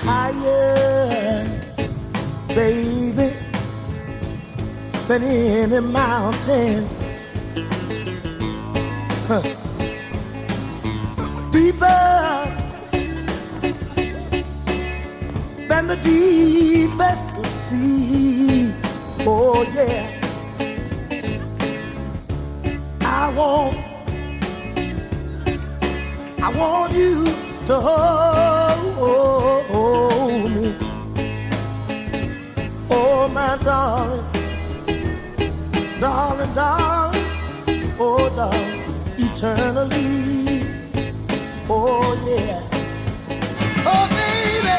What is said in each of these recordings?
higher, baby, than any mountain. Huh. Deeper than the deepest of seas. Oh yeah. I want you to hold me. Oh my darling, darling, darling, oh darling, eternally. Oh yeah. Oh baby,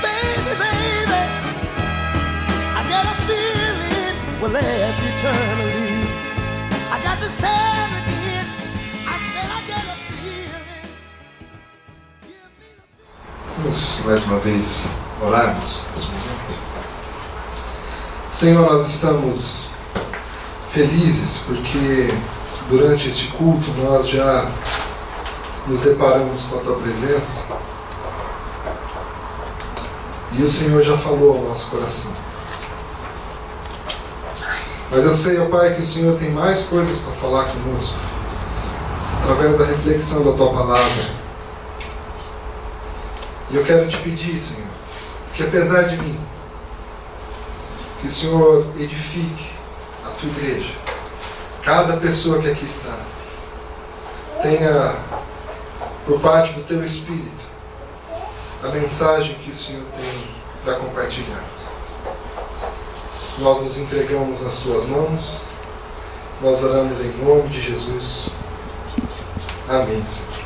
baby, baby, I got a feeling will last eternally. I got to say it again. I said I got a feeling. Give me the feeling. Vamos mais uma vez orarmos nesse momento. Senhor, nós estamos felizes porque durante este culto nós já nos deparamos com a Tua presença e o Senhor já falou ao nosso coração. Mas eu sei, ó Pai, que o Senhor tem mais coisas para falar conosco através da reflexão da Tua palavra. E eu quero te pedir, Senhor, que apesar de mim, que o Senhor edifique a Tua igreja. Cada pessoa que aqui está tenha, por parte do Teu Espírito, a mensagem que o Senhor tem para compartilhar. Nós nos entregamos nas Tuas mãos. Nós oramos em nome de Jesus. Amém, Senhor.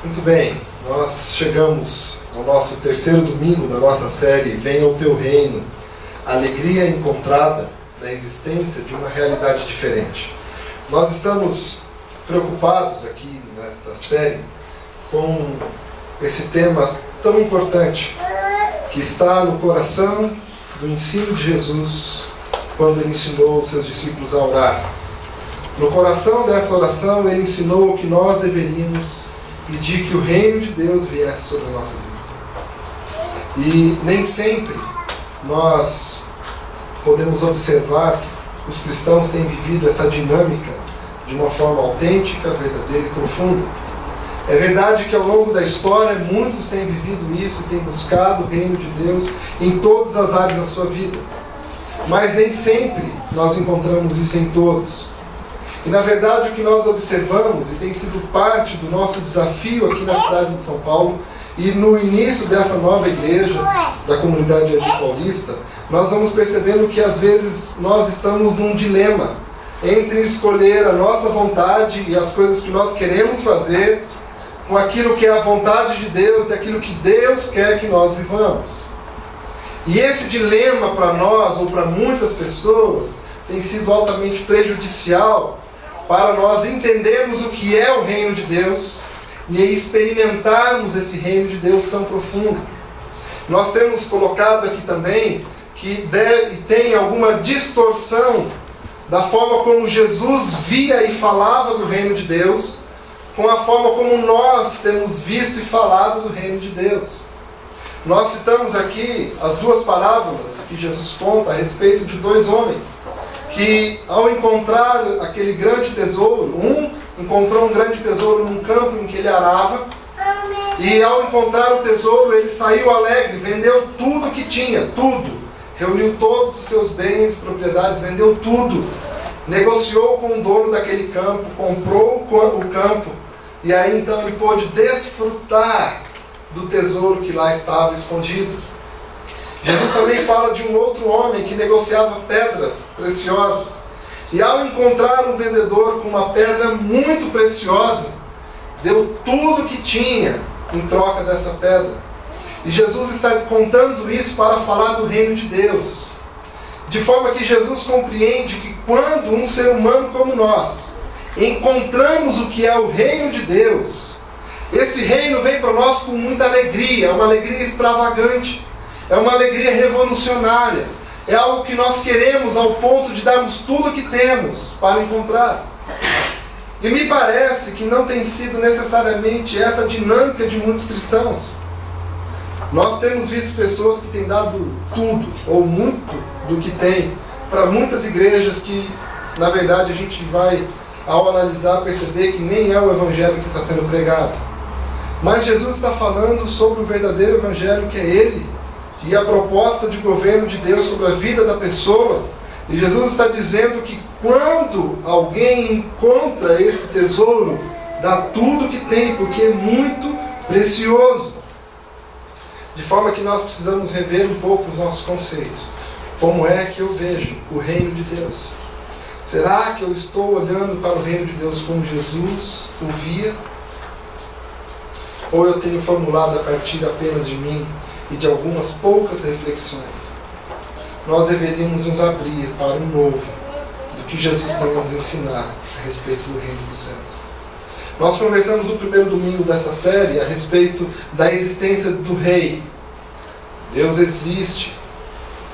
Muito bem, nós chegamos ao nosso terceiro domingo da nossa série Venha o Teu Reino, alegria encontrada na existência de uma realidade diferente. Nós estamos preocupados aqui nesta série com esse tema tão importante que está no coração do ensino de Jesus quando Ele ensinou os seus discípulos a orar. No coração dessa oração Ele ensinou que nós deveríamos pedir que o reino de Deus viesse sobre a nossa vida. E nem sempre nós podemos observar que os cristãos têm vivido essa dinâmica de uma forma autêntica, verdadeira e profunda. É verdade que ao longo da história muitos têm vivido isso e têm buscado o reino de Deus em todas as áreas da sua vida. Mas nem sempre nós encontramos isso em todos. E na verdade o que nós observamos, e tem sido parte do nosso desafio aqui na cidade de São Paulo, e no início dessa nova igreja, da comunidade Jardim Paulista, nós vamos percebendo que às vezes nós estamos num dilema entre escolher a nossa vontade e as coisas que nós queremos fazer com aquilo que é a vontade de Deus e aquilo que Deus quer que nós vivamos. E esse dilema para nós, ou para muitas pessoas, tem sido altamente prejudicial para nós entendermos o que é o reino de Deus e experimentarmos esse reino de Deus tão profundo. Nós temos colocado aqui também que tem alguma distorção da forma como Jesus via e falava do reino de Deus com a forma como nós temos visto e falado do reino de Deus. Nós citamos aqui as duas parábolas que Jesus conta a respeito de dois homens que, ao encontrar aquele grande tesouro, um encontrou um grande tesouro num campo em que ele arava, e ao encontrar o tesouro ele saiu alegre, vendeu tudo que tinha, tudo, reuniu todos os seus bens e propriedades, vendeu tudo, negociou com o dono daquele campo, comprou o campo, e aí então ele pôde desfrutar do tesouro que lá estava escondido. Jesus também fala de um outro homem que negociava pedras preciosas, e ao encontrar um vendedor com uma pedra muito preciosa, deu tudo que tinha em troca dessa pedra. E Jesus está contando isso para falar do reino de Deus, de forma que Jesus compreende que quando um ser humano como nós encontramos o que é o reino de Deus, esse reino vem para nós com muita alegria, é uma alegria extravagante, é uma alegria revolucionária, é algo que nós queremos ao ponto de darmos tudo o que temos para encontrar. E me parece que não tem sido necessariamente essa dinâmica de muitos cristãos. Nós temos visto pessoas que têm dado tudo, ou muito do que tem, para muitas igrejas que, na verdade, a gente vai, ao analisar, perceber que nem é o evangelho que está sendo pregado. Mas Jesus está falando sobre o verdadeiro evangelho, que é Ele, e a proposta de governo de Deus sobre a vida da pessoa. E Jesus está dizendo que quando alguém encontra esse tesouro, dá tudo que tem, porque é muito precioso. De forma que nós precisamos rever um pouco os nossos conceitos. Como é que eu vejo o reino de Deus? Será que eu estou olhando para o reino de Deus como Jesus o via? Ou eu tenho formulado a partir apenas de mim e de algumas poucas reflexões? Nós deveríamos nos abrir para um novo, do que Jesus tem a nos ensinar a respeito do reino dos céus. Nós conversamos no primeiro domingo dessa série a respeito da existência do rei. Deus existe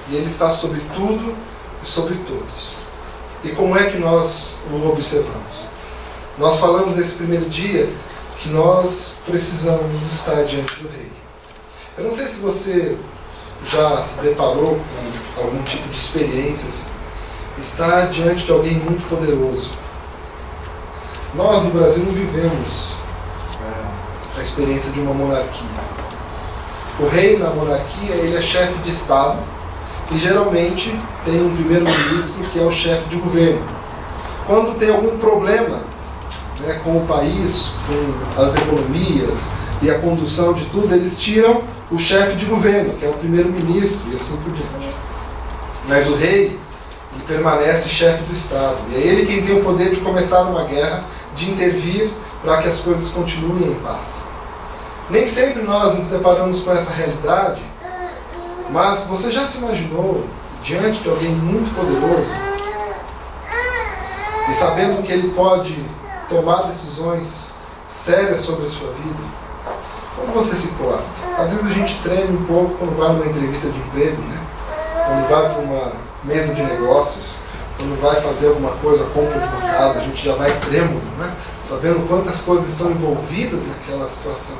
e Ele está sobre tudo e sobre todos. E como é que nós o observamos? Nós falamos nesse primeiro dia que nós precisamos estar diante do rei. Eu não sei se você já se deparou com algum tipo de experiência assim. Estar diante de alguém muito poderoso. Nós no Brasil não vivemos a experiência de uma monarquia. O rei na monarquia, ele é chefe de Estado e geralmente tem um primeiro-ministro que é o chefe de governo. Quando tem algum problema, né, com o país, com as economias e a condução de tudo, eles tiram o chefe de governo, que é o primeiro-ministro, e assim por diante. Mas o rei, ele permanece chefe do Estado. E é ele quem tem o poder de começar uma guerra, de intervir para que as coisas continuem em paz. Nem sempre nós nos deparamos com essa realidade, mas você já se imaginou diante de alguém muito poderoso e sabendo que ele pode tomar decisões sérias sobre a sua vida? Como você se porta? Às vezes a gente treme um pouco quando vai numa entrevista de emprego, né? Quando vai para uma mesa de negócios, quando vai fazer alguma coisa, compra de uma casa, a gente já vai trêmulo, né? Sabendo quantas coisas estão envolvidas naquela situação.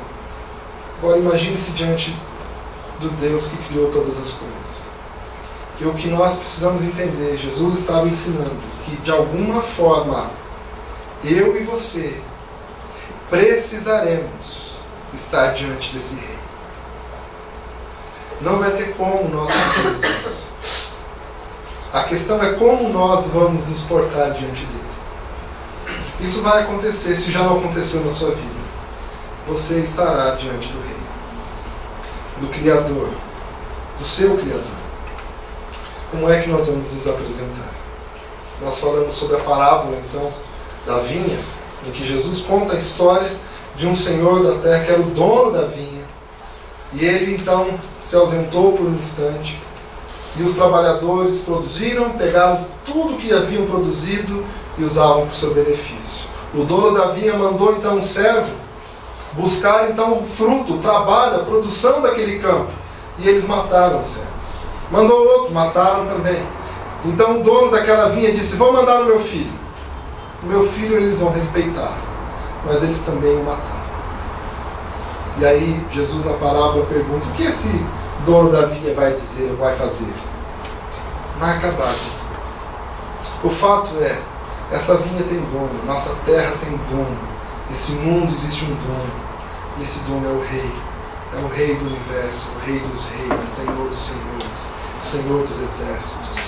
Agora imagine-se diante do Deus que criou todas as coisas. E o que nós precisamos entender, Jesus estava ensinando que de alguma forma, eu e você precisaremos estar diante desse rei. Não vai ter como nós fazermos isso. A questão é como nós vamos nos portar diante dele. Isso vai acontecer, se já não aconteceu na sua vida. Você estará diante do rei, do Criador, do seu Criador. Como é que nós vamos nos apresentar? Nós falamos sobre a parábola, então, da vinha, em que Jesus conta a história de um senhor da terra que era o dono da vinha. E ele, então, se ausentou por um instante. E os trabalhadores produziram, pegaram tudo que haviam produzido e usavam para o seu benefício. O dono da vinha mandou, então, um servo buscar, então, o fruto, o trabalho, a produção daquele campo. E eles mataram os servos. Mandou outro, mataram também. Então o dono daquela vinha disse: vão mandar no meu filho. O meu filho eles vão respeitar, mas eles também o mataram. E aí Jesus na parábola pergunta: o que esse dono da vinha vai dizer, vai fazer? Vai acabar com tudo. O fato é, essa vinha tem dono, nossa terra tem dono, esse mundo existe um dono, e esse dono é o rei. É o rei do universo, o rei dos reis, Senhor dos senhores, Senhor dos exércitos.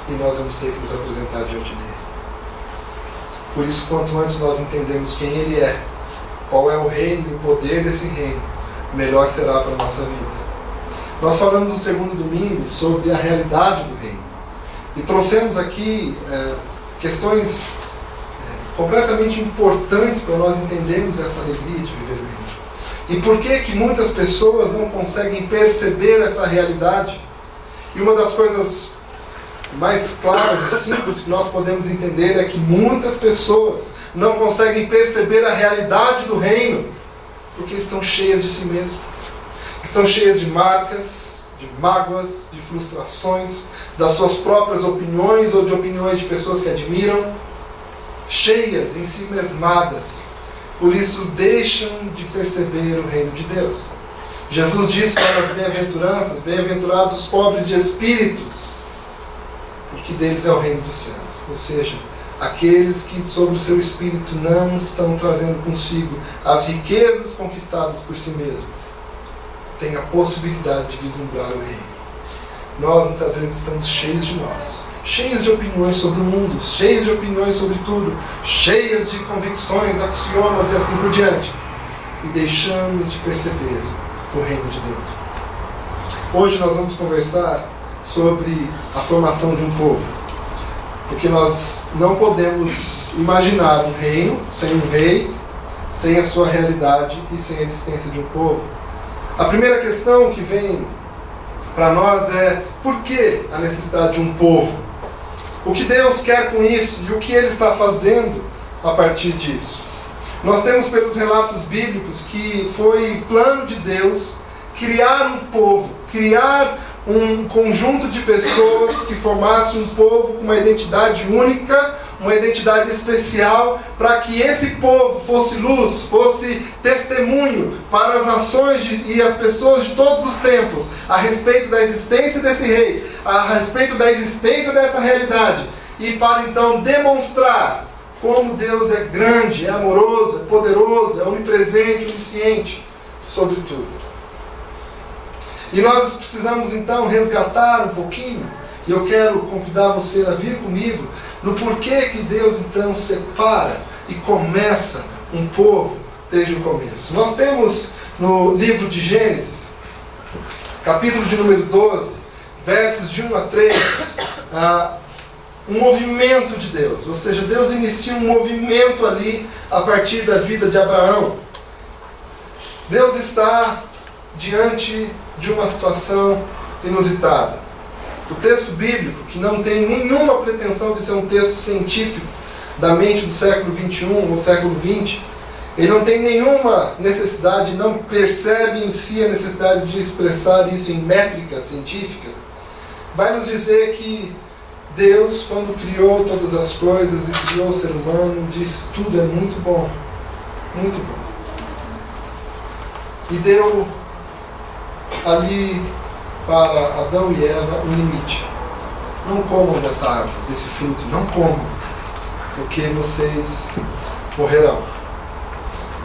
E nós vamos ter que nos apresentar diante dele. Por isso, quanto antes nós entendemos quem ele é, qual é o reino e o poder desse reino, melhor será para a nossa vida. Nós falamos no segundo domingo sobre a realidade do reino. E trouxemos aqui questões completamente importantes para nós entendermos essa alegria de viver o reino. E por que muitas pessoas não conseguem perceber essa realidade? E uma das coisas mais claras e simples que nós podemos entender é que muitas pessoas não conseguem perceber a realidade do reino porque estão cheias de si mesmas. Estão cheias de marcas, de mágoas, de frustrações, das suas próprias opiniões ou de opiniões de pessoas que admiram. cheias, em si mesmadas. Por isso deixam de perceber o reino de Deus. Jesus disse lá nas bem-aventuranças: bem-aventurados os pobres de espírito, porque deles é o reino dos céus. Ou seja, aqueles que sobre o seu espírito não estão trazendo consigo as riquezas conquistadas por si mesmo, têm a possibilidade de vislumbrar o reino. Nós muitas vezes estamos cheios de nós, cheios de opiniões sobre o mundo, cheios de opiniões sobre tudo, cheias de convicções, axiomas e assim por diante, e deixamos de perceber o reino de Deus. Hoje nós vamos conversar sobre a formação de um povo, porque nós não podemos imaginar um reino sem um rei, sem a sua realidade e sem a existência de um povo. A primeira questão que vem para nós é: por que a necessidade de um povo? O que Deus quer com isso e o que Ele está fazendo a partir disso? Nós temos pelos relatos bíblicos que foi plano de Deus criar um povo, criar um conjunto de pessoas que formasse um povo com uma identidade única, uma identidade especial, para que esse povo fosse luz, fosse testemunho para as nações e as pessoas de todos os tempos a respeito da existência desse rei, a respeito da existência dessa realidade, e para então demonstrar como Deus é grande, é amoroso, é poderoso, é onipresente, onisciente sobre tudo. E nós precisamos então resgatar um pouquinho, e eu quero convidar você a vir comigo no porquê que Deus então separa e começa um povo desde o começo. Nós temos no livro de Gênesis, capítulo de número 12, versos de 1 a 3, um movimento de Deus. Ou seja, Deus inicia um movimento ali a partir da vida de Abraão. Deus está diante de uma situação inusitada. O texto bíblico, que não tem nenhuma pretensão de ser um texto científico da mente do século 21 ou século 20, ele não tem nenhuma necessidade, não percebe em si a necessidade de expressar isso em métricas científicas, vai nos dizer que Deus, quando criou todas as coisas e criou o ser humano, disse: tudo é muito bom, muito bom. E deu ali para Adão e Eva um limite: não comam dessa árvore, desse fruto, não comam, porque vocês morrerão.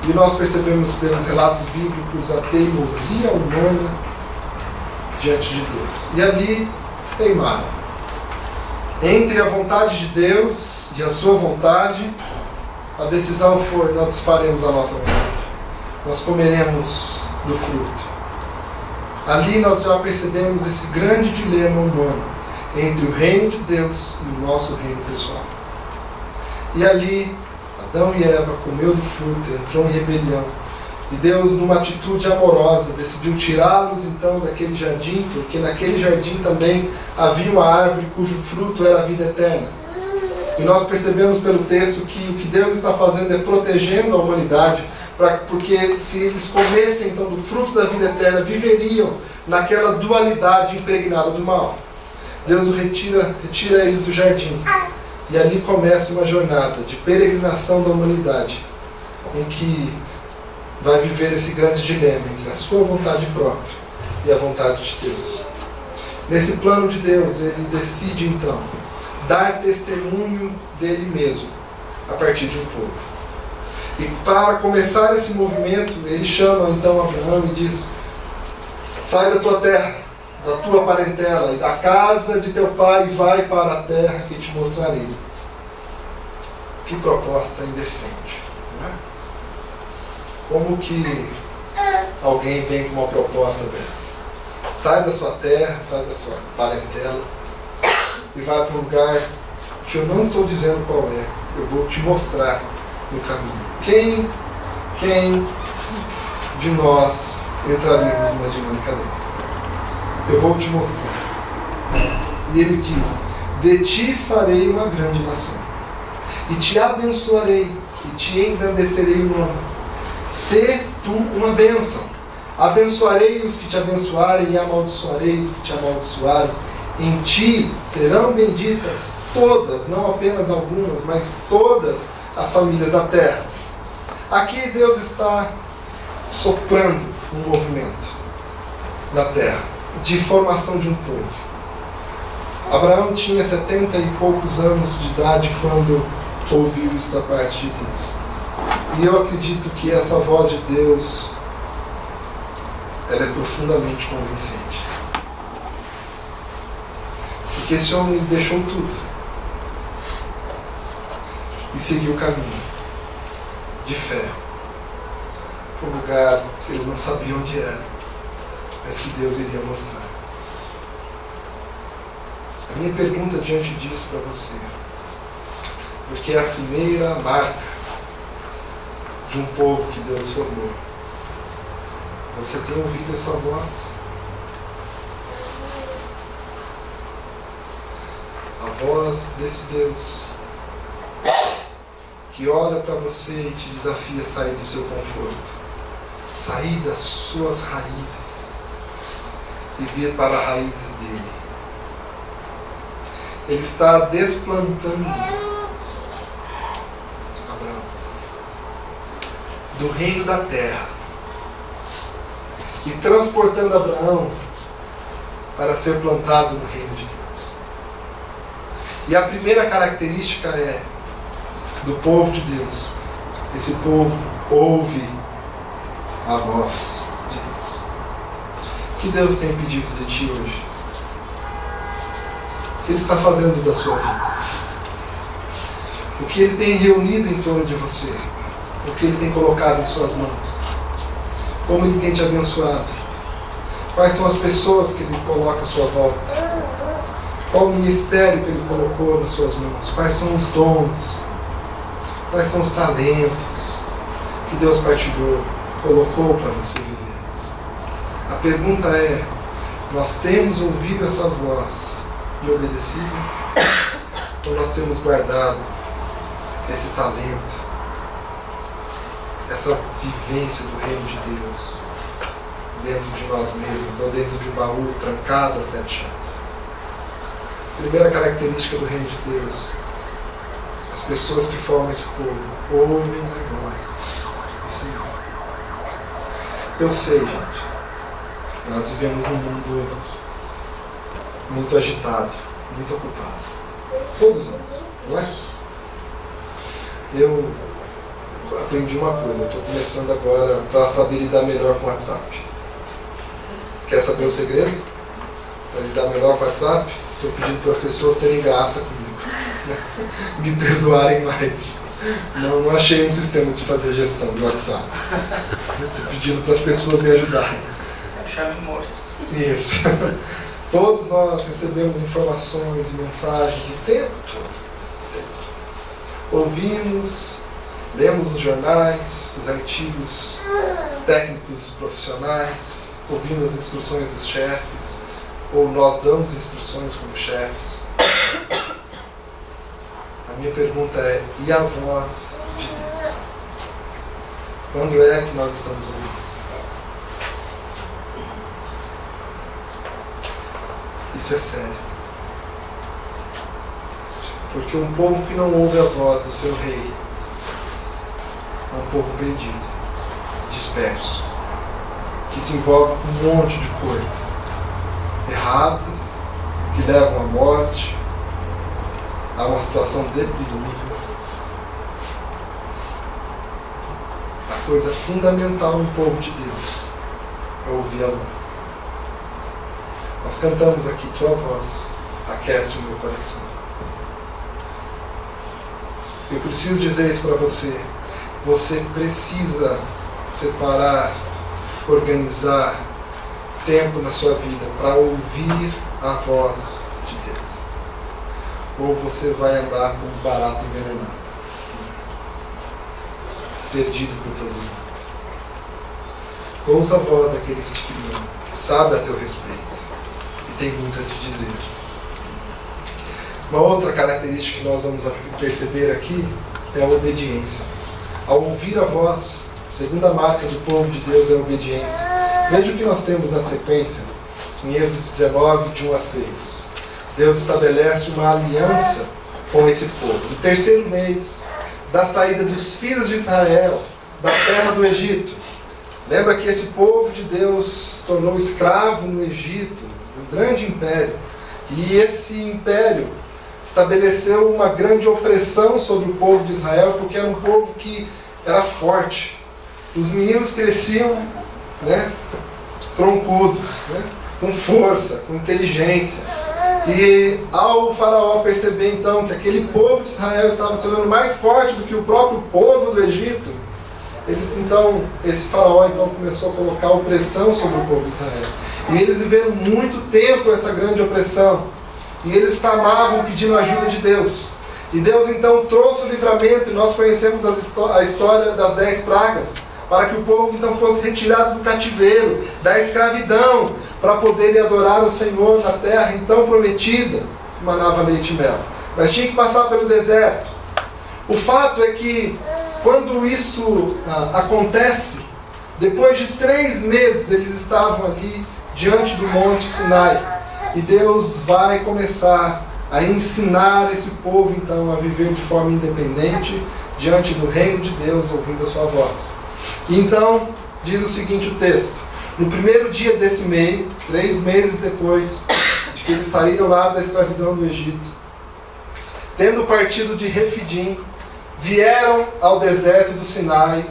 E nós percebemos pelos relatos bíblicos a teimosia humana diante de Deus. E ali teimaram. Entre a vontade de Deus e a sua vontade, a decisão foi: nós faremos a nossa vontade, nós comeremos do fruto. Ali nós já percebemos esse grande dilema humano entre o reino de Deus e o nosso reino pessoal. E ali Adão e Eva comeu do fruto, entrou em rebelião, e Deus, numa atitude amorosa, decidiu tirá-los então daquele jardim, porque naquele jardim também havia uma árvore cujo fruto era a vida eterna. E nós percebemos pelo texto que o que Deus está fazendo é protegendo a humanidade, porque se eles comessem então do fruto da vida eterna, viveriam naquela dualidade impregnada do mal. Deus retira eles do jardim, e ali começa uma jornada de peregrinação da humanidade, em que vai viver esse grande dilema entre a sua vontade própria e a vontade de Deus. Nesse plano de Deus, Ele decide então dar testemunho dele mesmo a partir de um povo. E para começar esse movimento, Ele chama então Abraão e diz: sai da tua terra, da tua parentela e da casa de teu pai, e vai para a terra que te mostrarei. Que proposta indecente, não é? Como que alguém vem com uma proposta dessa? Sai da sua terra, sai da sua parentela e vai para um lugar que eu não estou dizendo qual é, eu vou te mostrar no caminho. Quem de nós entraríamos numa dinâmica dessa? Eu vou te mostrar. E ele diz: de ti farei uma grande nação, e te abençoarei, e te engrandecerei o nome. Sê tu uma bênção. Abençoarei os que te abençoarem, e amaldiçoarei os que te amaldiçoarem. Em ti serão benditas todas, não apenas algumas, mas todas as famílias da terra. Aqui Deus está soprando um movimento na terra de formação de um povo. Abraão tinha 70 e poucos anos de idade quando ouviu isso da parte de Deus. E eu acredito que essa voz de Deus, ela é profundamente convincente. Porque esse homem deixou tudo e seguiu o caminho de fé para um lugar que ele não sabia onde era, mas que Deus iria mostrar. A minha pergunta diante disso para você, porque é a primeira marca de um povo que Deus formou. Você tem ouvido essa voz? A voz desse Deus que olha para você e te desafia a sair do seu conforto, sair das suas raízes e vir para as raízes dele. Ele está desplantando Abraão do reino da terra e transportando Abraão para ser plantado no reino de Deus. E a primeira característica é do povo de Deus: esse povo ouve a voz de Deus. O que Deus tem pedido de ti hoje? O que Ele está fazendo da sua vida? O que Ele tem reunido em torno de você? O que Ele tem colocado em suas mãos? Como Ele tem te abençoado? Quais são as pessoas que Ele coloca à sua volta? Qual o ministério que Ele colocou nas suas mãos? Quais são os dons? Quais são os talentos que Deus partilhou, colocou para você viver? A pergunta é: nós temos ouvido essa voz e obedecido? Ou nós temos guardado esse talento, essa vivência do reino de Deus dentro de nós mesmos, ou dentro de um baú trancado a 7 chaves? Primeira característica do reino de Deus: as pessoas que formam esse povo ouvem a voz do Senhor. Eu sei, gente, nós vivemos num mundo muito agitado, muito ocupado. Todos nós, não é? Eu aprendi uma coisa, estou começando agora para saber lidar melhor com o WhatsApp. Quer saber o segredo? Para lidar melhor com o WhatsApp? Estou pedindo para as pessoas terem graça comigo, né? Me perdoarem mais. Não achei um sistema de fazer gestão de WhatsApp. Estou pedindo para as pessoas me ajudarem. Se achar, me mostra. Isso. Todos nós recebemos informações e mensagens o tempo todo. Ouvimos, lemos os jornais, os artigos técnicos profissionais, ouvimos as instruções dos chefes, ou nós damos instruções como chefes. A minha pergunta é: e a voz de Deus? Quando é que nós estamos ouvindo? Isso é sério. Porque um povo que não ouve a voz do seu rei é um povo perdido, disperso, que se envolve com um monte de coisas erradas, que levam à morte, a uma situação deprimível. A coisa fundamental no povo de Deus é ouvir a voz. Nós cantamos aqui: tua voz aquece o meu coração. Eu preciso dizer isso para você. Você precisa separar, organizar tempo na sua vida para ouvir a voz de Deus. Ou você vai andar como um barato envenenado, perdido por todos os lados. Ouça a voz daquele que te criou, que sabe a teu respeito, que tem muito a te dizer. Uma outra característica que nós vamos perceber aqui é a obediência. Ao ouvir a voz, a segunda marca do povo de Deus é a obediência. Veja o que nós temos na sequência, em Êxodo 19, de 1 a 6. Deus estabelece uma aliança com esse povo. No terceiro mês, da saída dos filhos de Israel da terra do Egito. Lembra que esse povo de Deus se tornou escravo no Egito, um grande império. E esse império estabeleceu uma grande opressão sobre o povo de Israel, porque era um povo que era forte. Os meninos cresciam, né, troncudos, né, com força, com inteligência. E ao faraó perceber então que aquele povo de Israel estava se tornando mais forte do que o próprio povo do Egito, esse faraó então começou a colocar opressão sobre o povo de Israel. E eles viveram muito tempo essa grande opressão. E eles clamavam pedindo a ajuda de Deus. E Deus então trouxe o livramento, e nós conhecemos a história das 10 pragas, para que o povo então fosse retirado do cativeiro, da escravidão, para poderem adorar o Senhor na terra então prometida, que manava leite e mel. Mas tinha que passar pelo deserto. O fato é que quando isso acontece, depois de 3 meses eles estavam ali diante do Monte Sinai. E Deus vai começar a ensinar esse povo então a viver de forma independente diante do reino de Deus, ouvindo a sua voz. E então diz o seguinte o texto: no primeiro dia desse mês, 3 meses depois de que eles saíram lá da escravidão do Egito, tendo partido de Refidim, vieram ao deserto do Sinai,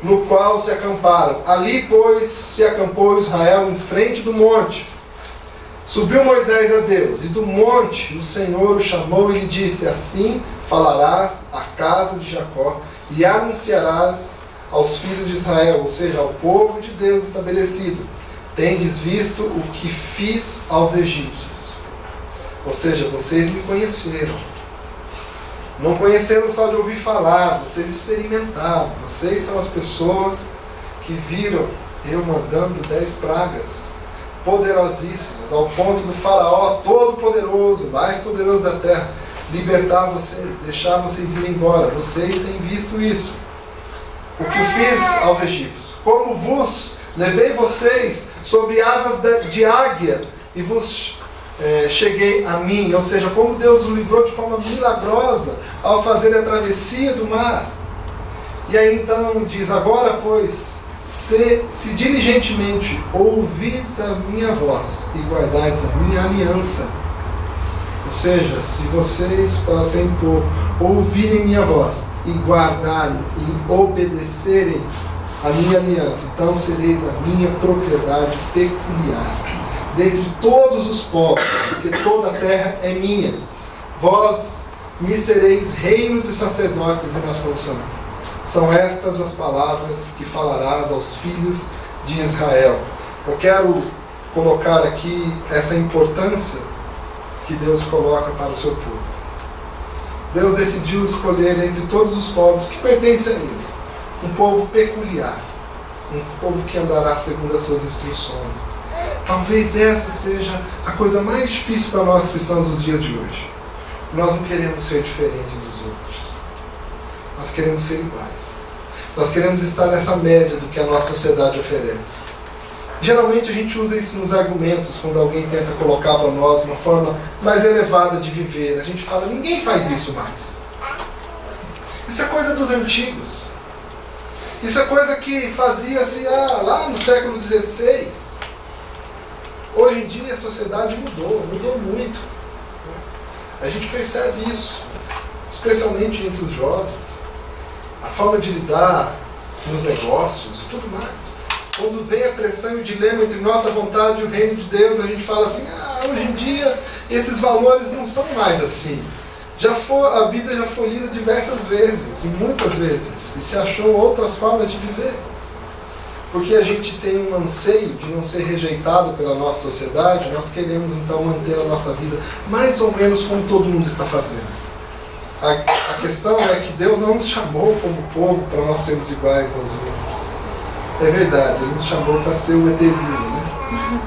no qual se acamparam. Ali, pois, se acampou Israel em frente do monte. Subiu Moisés a Deus, e do monte o Senhor o chamou e lhe disse: assim falarás à casa de Jacó, e anunciarás aos filhos de Israel, ou seja, ao povo de Deus estabelecido: tendes visto o que fiz aos egípcios. Ou seja, vocês me conheceram. Não conheceram só de ouvir falar, vocês experimentaram. Vocês são as pessoas que viram eu mandando 10 pragas poderosíssimas, ao ponto do faraó todo-poderoso, mais poderoso da terra, libertar vocês, deixar vocês irem embora. Vocês têm visto isso. O que fiz aos egípcios. Como vos levei vocês sobre asas de águia e vos cheguei a mim. Ou seja, como Deus o livrou de forma milagrosa ao fazer a travessia do mar. E aí então diz: agora pois, se diligentemente ouvides a minha voz e guardardes a minha aliança. Ou seja, se vocês, para serem povo, ouvirem minha voz e guardarem e obedecerem a minha aliança, então sereis a minha propriedade peculiar dentre todos os povos, porque toda a terra é minha. Vós me sereis reino de sacerdotes e nação santa. São estas as palavras que falarás aos filhos de Israel. Eu quero colocar aqui essa importância que Deus coloca para o seu povo. Deus decidiu escolher entre todos os povos que pertencem a Ele um povo peculiar, um povo que andará segundo as suas instruções. Talvez essa seja a coisa mais difícil para nós cristãos nos dias de hoje. Nós não queremos ser diferentes dos outros. Nós queremos ser iguais. Nós queremos estar nessa média do que a nossa sociedade oferece. Geralmente a gente usa isso nos argumentos, quando alguém tenta colocar para nós uma forma mais elevada de viver. A gente fala: ninguém faz isso mais. Isso é coisa dos antigos. Isso é coisa que fazia-se lá no século XVI. Hoje em dia a sociedade mudou muito. A gente percebe isso, especialmente entre os jovens. A forma de lidar nos negócios e tudo mais. Quando vem a pressão e o dilema entre nossa vontade e o reino de Deus, a gente fala assim: hoje em dia esses valores não são mais assim. A Bíblia já foi lida diversas vezes, e muitas vezes, e se achou outras formas de viver. Porque a gente tem um anseio de não ser rejeitado pela nossa sociedade, nós queremos então manter a nossa vida mais ou menos como todo mundo está fazendo. A questão é que Deus não nos chamou como povo para nós sermos iguais aos outros. É verdade, Ele nos chamou para ser um ETzinho, né?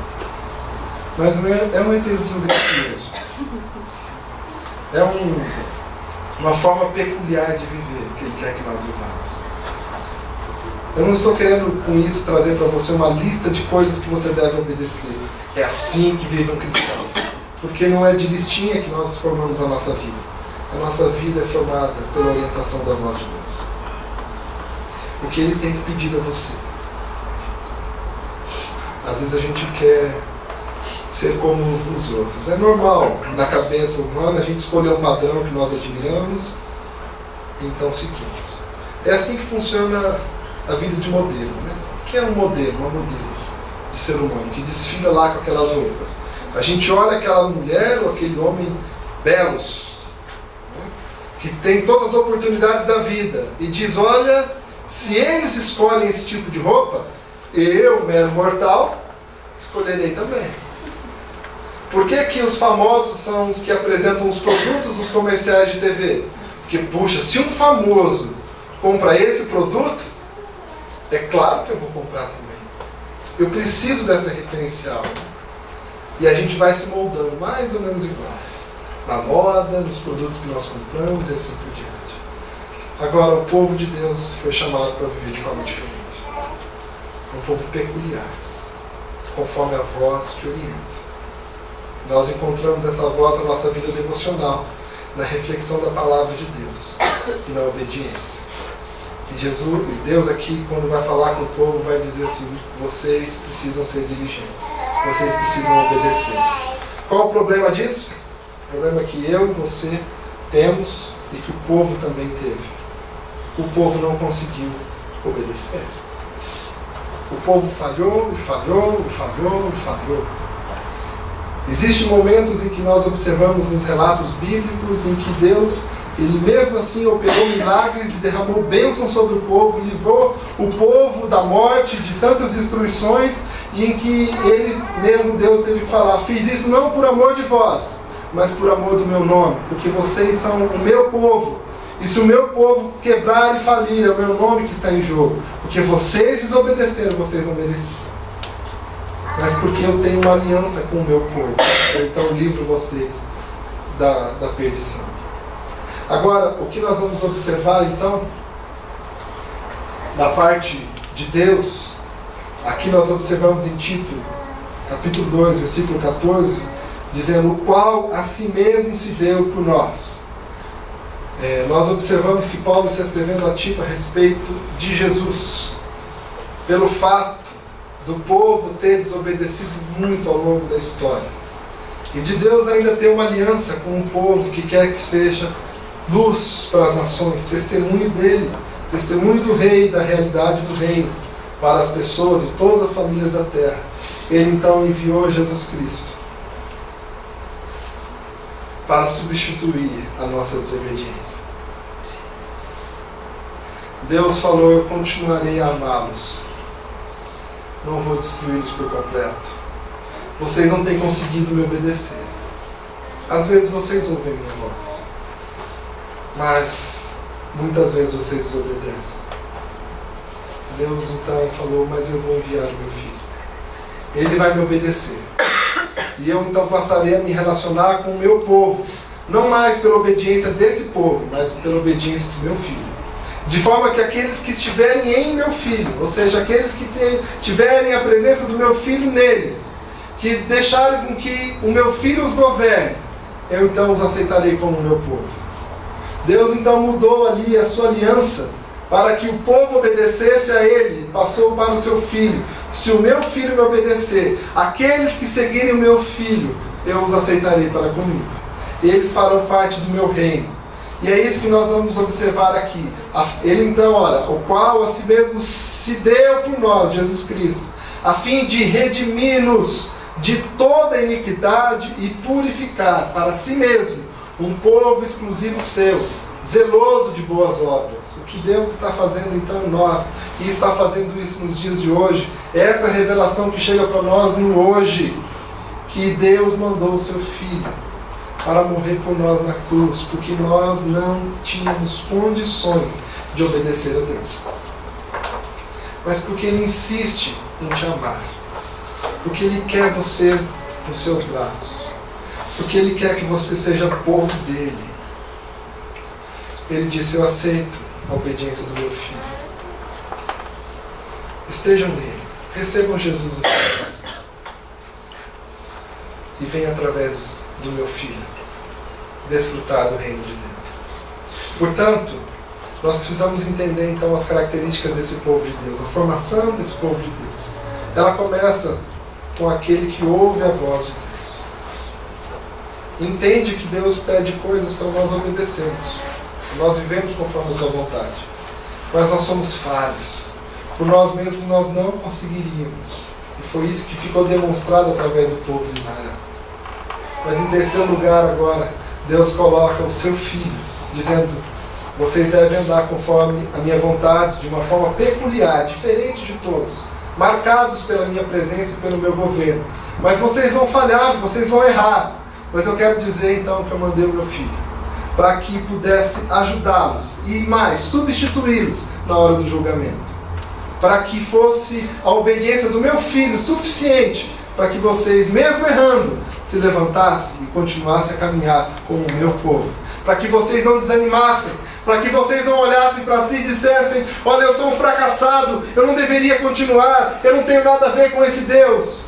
Mas é um ETzinho gracioso. É uma forma peculiar de viver que Ele quer que nós vivamos. Eu não estou querendo com isso trazer para você uma lista de coisas que você deve obedecer. É assim que vive um cristão. Porque não é de listinha que nós formamos a nossa vida. a nossa vida é formada pela orientação da voz de Deus. O que Ele tem pedido a você. Às vezes a gente quer ser como os outros. É normal, na cabeça humana, a gente escolher um padrão que nós admiramos e então seguimos. É assim que funciona a vida de modelo, né? O que é um modelo? Uma modelo de ser humano, que desfila lá com aquelas roupas. A gente olha aquela mulher ou aquele homem belos, né? Que tem todas as oportunidades da vida e diz, olha, se eles escolhem esse tipo de roupa, eu, mero mortal, escolherei também. Por que que os famosos são os que apresentam os produtos nos comerciais de TV? Porque, puxa, se um famoso compra esse produto, é claro que eu vou comprar também. Eu preciso dessa referencial. E a gente vai se moldando mais ou menos igual. Na moda, nos produtos que nós compramos e assim por diante. Agora, o povo de Deus foi chamado para viver de forma diferente. É um povo peculiar, conforme a voz que orienta. Nós encontramos essa voz na nossa vida devocional, na reflexão da palavra de Deus e na obediência. E Deus aqui, quando vai falar com o povo, vai dizer assim, vocês precisam ser diligentes, vocês precisam obedecer. Qual o problema disso? O problema é que eu e você temos e que o povo também teve. O povo não conseguiu obedecer. O povo falhou, e falhou, e falhou, e falhou. Existem momentos em que nós observamos nos relatos bíblicos em que Deus, Ele mesmo assim operou milagres e derramou bênçãos sobre o povo, livrou o povo da morte, de tantas destruições, e em que Ele mesmo, Deus, teve que falar, fiz isso não por amor de vós, mas por amor do meu nome, porque vocês são o meu povo, e se o meu povo quebrar e falir, é o meu nome que está em jogo, porque vocês desobedeceram, vocês não mereciam. Mas porque eu tenho uma aliança com o meu povo, eu então livro vocês da perdição. Agora, o que nós vamos observar então, da parte de Deus, aqui nós observamos em Tito, capítulo 2, versículo 14, dizendo, o qual a si mesmo se deu por nós. Nós observamos que Paulo está escrevendo a Tito a respeito de Jesus, pelo fato do povo ter desobedecido muito ao longo da história. E de Deus ainda ter uma aliança com o povo que quer que seja luz para as nações, testemunho dele, testemunho do rei, da realidade do reino, para as pessoas e todas as famílias da terra. Ele então enviou Jesus Cristo para substituir a nossa desobediência. Deus falou, eu continuarei a amá-los. Não vou destruí-los por completo. Vocês não têm conseguido me obedecer. Às vezes vocês ouvem minha voz, mas muitas vezes vocês desobedecem. Deus então falou, mas eu vou enviar o meu filho. Ele vai me obedecer. E eu então passarei a me relacionar com o meu povo. Não mais pela obediência desse povo, mas pela obediência do meu filho. De forma que aqueles que estiverem em meu filho, ou seja, aqueles que tiverem a presença do meu filho neles, que deixarem com que o meu filho os governe, eu então os aceitarei como meu povo. Deus então mudou ali a sua aliança para que o povo obedecesse a ele, passou para o seu filho. Se o meu filho me obedecer, aqueles que seguirem o meu filho, eu os aceitarei para comigo. Eles farão parte do meu reino. E é isso que nós vamos observar aqui. Ele então, olha, o qual a si mesmo se deu por nós, Jesus Cristo, a fim de redimir-nos de toda iniquidade e purificar para si mesmo um povo exclusivo seu, zeloso de boas obras. O que Deus está fazendo então em nós, e está fazendo isso nos dias de hoje, é essa revelação que chega para nós no hoje, que Deus mandou o seu Filho para morrer por nós na cruz, porque nós não tínhamos condições de obedecer a Deus. Mas porque Ele insiste em te amar, porque Ele quer você nos seus braços, porque Ele quer que você seja povo dEle. Ele disse, eu aceito a obediência do meu Filho. Estejam nele, recebam Jesus no seu coração. E venha através do meu Filho desfrutar do reino de Deus. Portanto, nós precisamos entender então as características desse povo de Deus, a formação desse povo de Deus. Ela começa com aquele que ouve a voz de Deus. Entende que Deus pede coisas para nós obedecermos. Nós vivemos conforme a sua vontade. Mas nós somos falhos. Por nós mesmos nós não conseguiríamos. E foi isso que ficou demonstrado através do povo de Israel. Mas em terceiro lugar agora, Deus coloca o seu filho, dizendo: vocês devem andar conforme a minha vontade, de uma forma peculiar, diferente de todos, marcados pela minha presença e pelo meu governo. Mas vocês vão falhar, vocês vão errar. Mas eu quero dizer então que eu mandei o meu filho, para que pudesse ajudá-los e mais, substituí-los na hora do julgamento. Para que fosse a obediência do meu filho suficiente para que vocês, mesmo errando, se levantassem e continuassem a caminhar como o meu povo. Para que vocês não desanimassem, para que vocês não olhassem para si e dissessem: olha, eu sou um fracassado, eu não deveria continuar, eu não tenho nada a ver com esse Deus.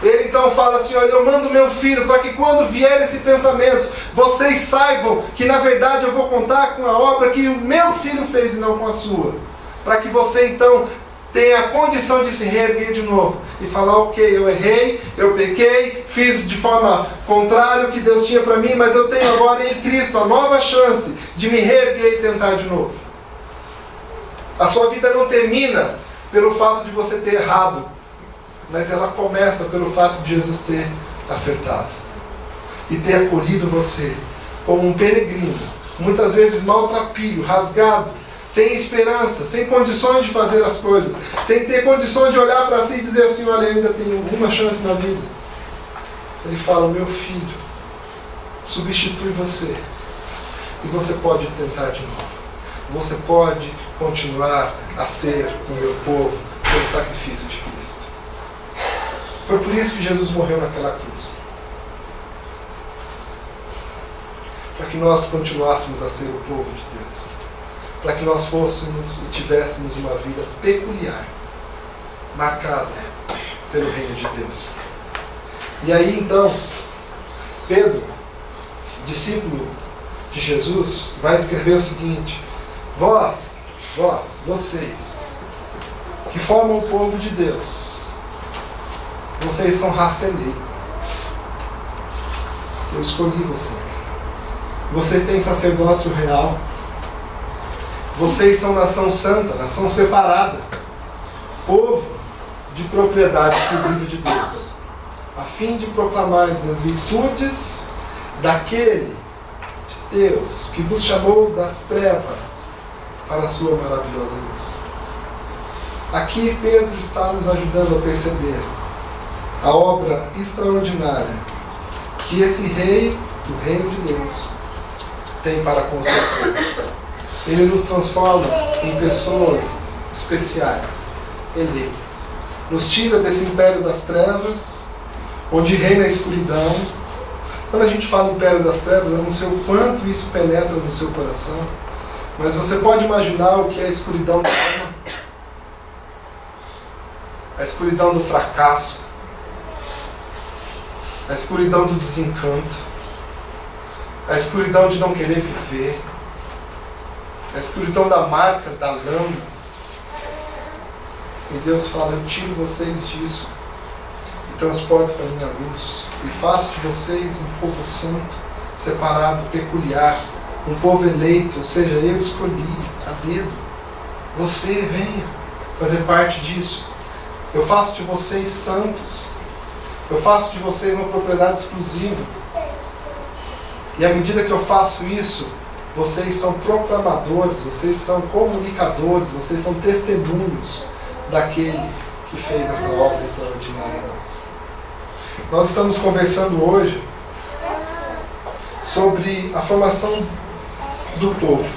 Ele então fala assim: olha, eu mando meu filho para que quando vier esse pensamento, vocês saibam que na verdade eu vou contar com a obra que o meu filho fez e não com a sua. Para que você então tenha a condição de se reerguer de novo e falar: ok, eu errei, eu pequei, fiz de forma contrária o que Deus tinha para mim, mas eu tenho agora em Cristo a nova chance de me reerguer e tentar de novo. A sua vida não termina pelo fato de você ter errado, mas ela começa pelo fato de Jesus ter acertado e ter acolhido você como um peregrino, muitas vezes maltrapilho, rasgado, sem esperança, sem condições de fazer as coisas, sem ter condições de olhar para si e dizer assim: olha, eu ainda tenho alguma chance na vida. Ele fala: meu filho substitui você e você pode tentar de novo. Você pode continuar a ser o meu povo pelo sacrifício de Cristo. Foi por isso que Jesus morreu naquela cruz, para que nós continuássemos a ser o povo de Deus, para que nós fôssemos e tivéssemos uma vida peculiar, marcada pelo reino de Deus. E aí então, Pedro, discípulo de Jesus, vai escrever o seguinte: vocês, que formam o povo de Deus, vocês são raça eleita. Eu escolhi vocês. Vocês têm sacerdócio real. Vocês são nação santa, nação separada, povo de propriedade exclusiva de Deus, a fim de proclamar-lhes as virtudes daquele de Deus que vos chamou das trevas para a sua maravilhosa luz. Aqui Pedro está nos ajudando a perceber a obra extraordinária que esse rei do reino de Deus tem para com o seu povo. Ele nos transforma em pessoas especiais, eleitas. Nos tira desse império das trevas, onde reina a escuridão. Quando a gente fala império das trevas, eu não sei o quanto isso penetra no seu coração, mas você pode imaginar o que é a escuridão da alma, a escuridão do fracasso, a escuridão do desencanto, a escuridão de não querer viver, a escuridão da marca, da lama. E Deus fala: eu tiro vocês disso e transporto para a minha luz, e faço de vocês um povo santo, separado, peculiar, um povo eleito, ou seja, eu escolhi a dedo. Você venha fazer parte disso. Eu faço de vocês santos. Eu faço de vocês uma propriedade exclusiva. E à medida que eu faço isso, vocês são proclamadores, vocês são comunicadores, vocês são testemunhos daquele que fez essa obra extraordinária em nós. Nós estamos conversando hoje sobre a formação do povo,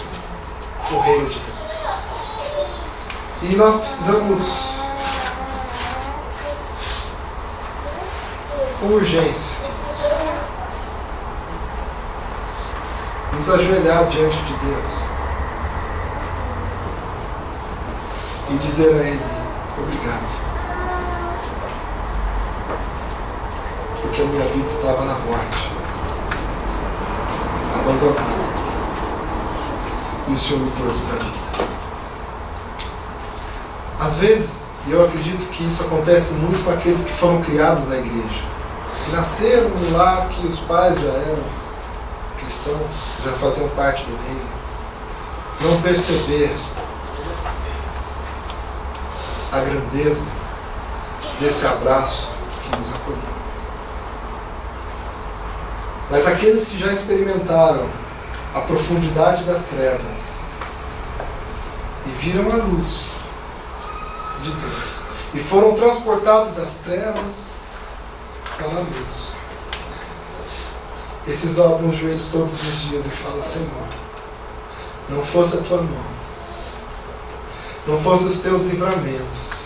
do reino de Deus. E nós precisamos, com urgência, nos ajoelhar diante de Deus e dizer a Ele: obrigado, porque a minha vida estava na morte, abandonada, e o Senhor me trouxe para a vida. Às vezes, e eu acredito que isso acontece muito com aqueles que foram criados na igreja, que nasceram num lar que os pais já eram cristãos, já faziam parte do reino, não perceber a grandeza desse abraço que nos acolheu. Mas aqueles que já experimentaram a profundidade das trevas e viram a luz de Deus e foram transportados das trevas para a luz, esses dobram os joelhos todos os dias e falam: Senhor, não fosse a tua mão, não fosse os teus livramentos,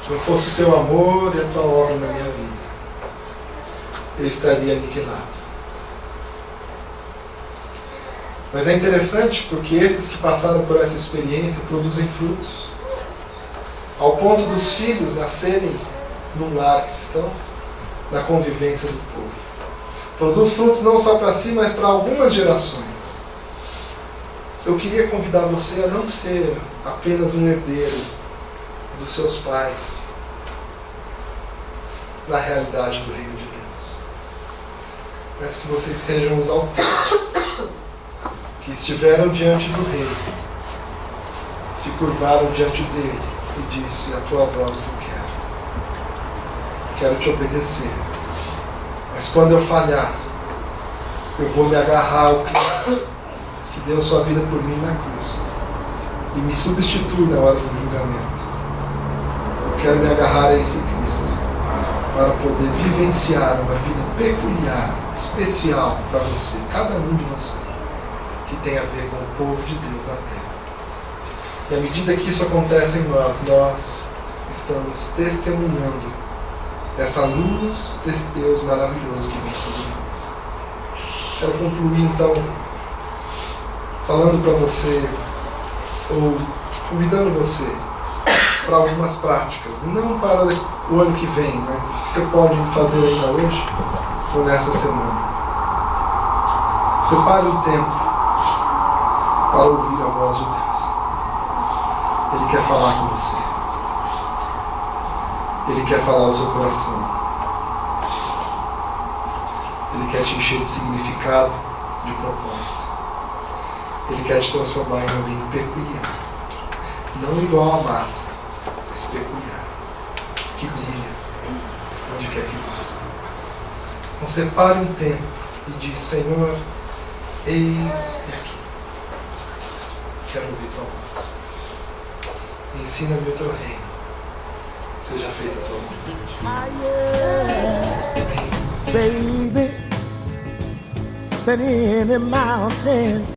não fosse o teu amor e a tua obra na minha vida, eu estaria aniquilado. Mas é interessante porque esses que passaram por essa experiência produzem frutos, ao ponto dos filhos nascerem num lar cristão, na convivência do povo. Produz frutos não só para si, mas para algumas gerações. Eu queria convidar você a não ser apenas um herdeiro dos seus pais na realidade do reino de Deus, mas que vocês sejam os autênticos, que estiveram diante do rei, se curvaram diante dele e disse: a tua voz que eu quero te obedecer, mas quando eu falhar, eu vou me agarrar ao Cristo que deu sua vida por mim na cruz e me substitui na hora do julgamento. Eu quero me agarrar a esse Cristo para poder vivenciar uma vida peculiar, especial para você, cada um de você, que tem a ver com o povo de Deus na terra. E à medida que isso acontece em nós, nós estamos testemunhando essa luz desse Deus maravilhoso que vem sobre nós. Quero concluir então falando para você, ou convidando você para algumas práticas, e não para o ano que vem, mas que você pode fazer ainda hoje ou nessa semana. Separe um tempo para ouvir a voz de Deus. Ele quer falar com você. Ele quer falar ao seu coração. Ele quer te encher de significado, de propósito. Ele quer te transformar em alguém peculiar. Não igual à massa, mas peculiar. Que brilha onde quer que vá. Então separe um tempo e diz: Senhor, eis-me aqui. Quero ouvir tua voz. Ensina-me o teu reino. Seja feita a tua vontade. Baby, than any mountain.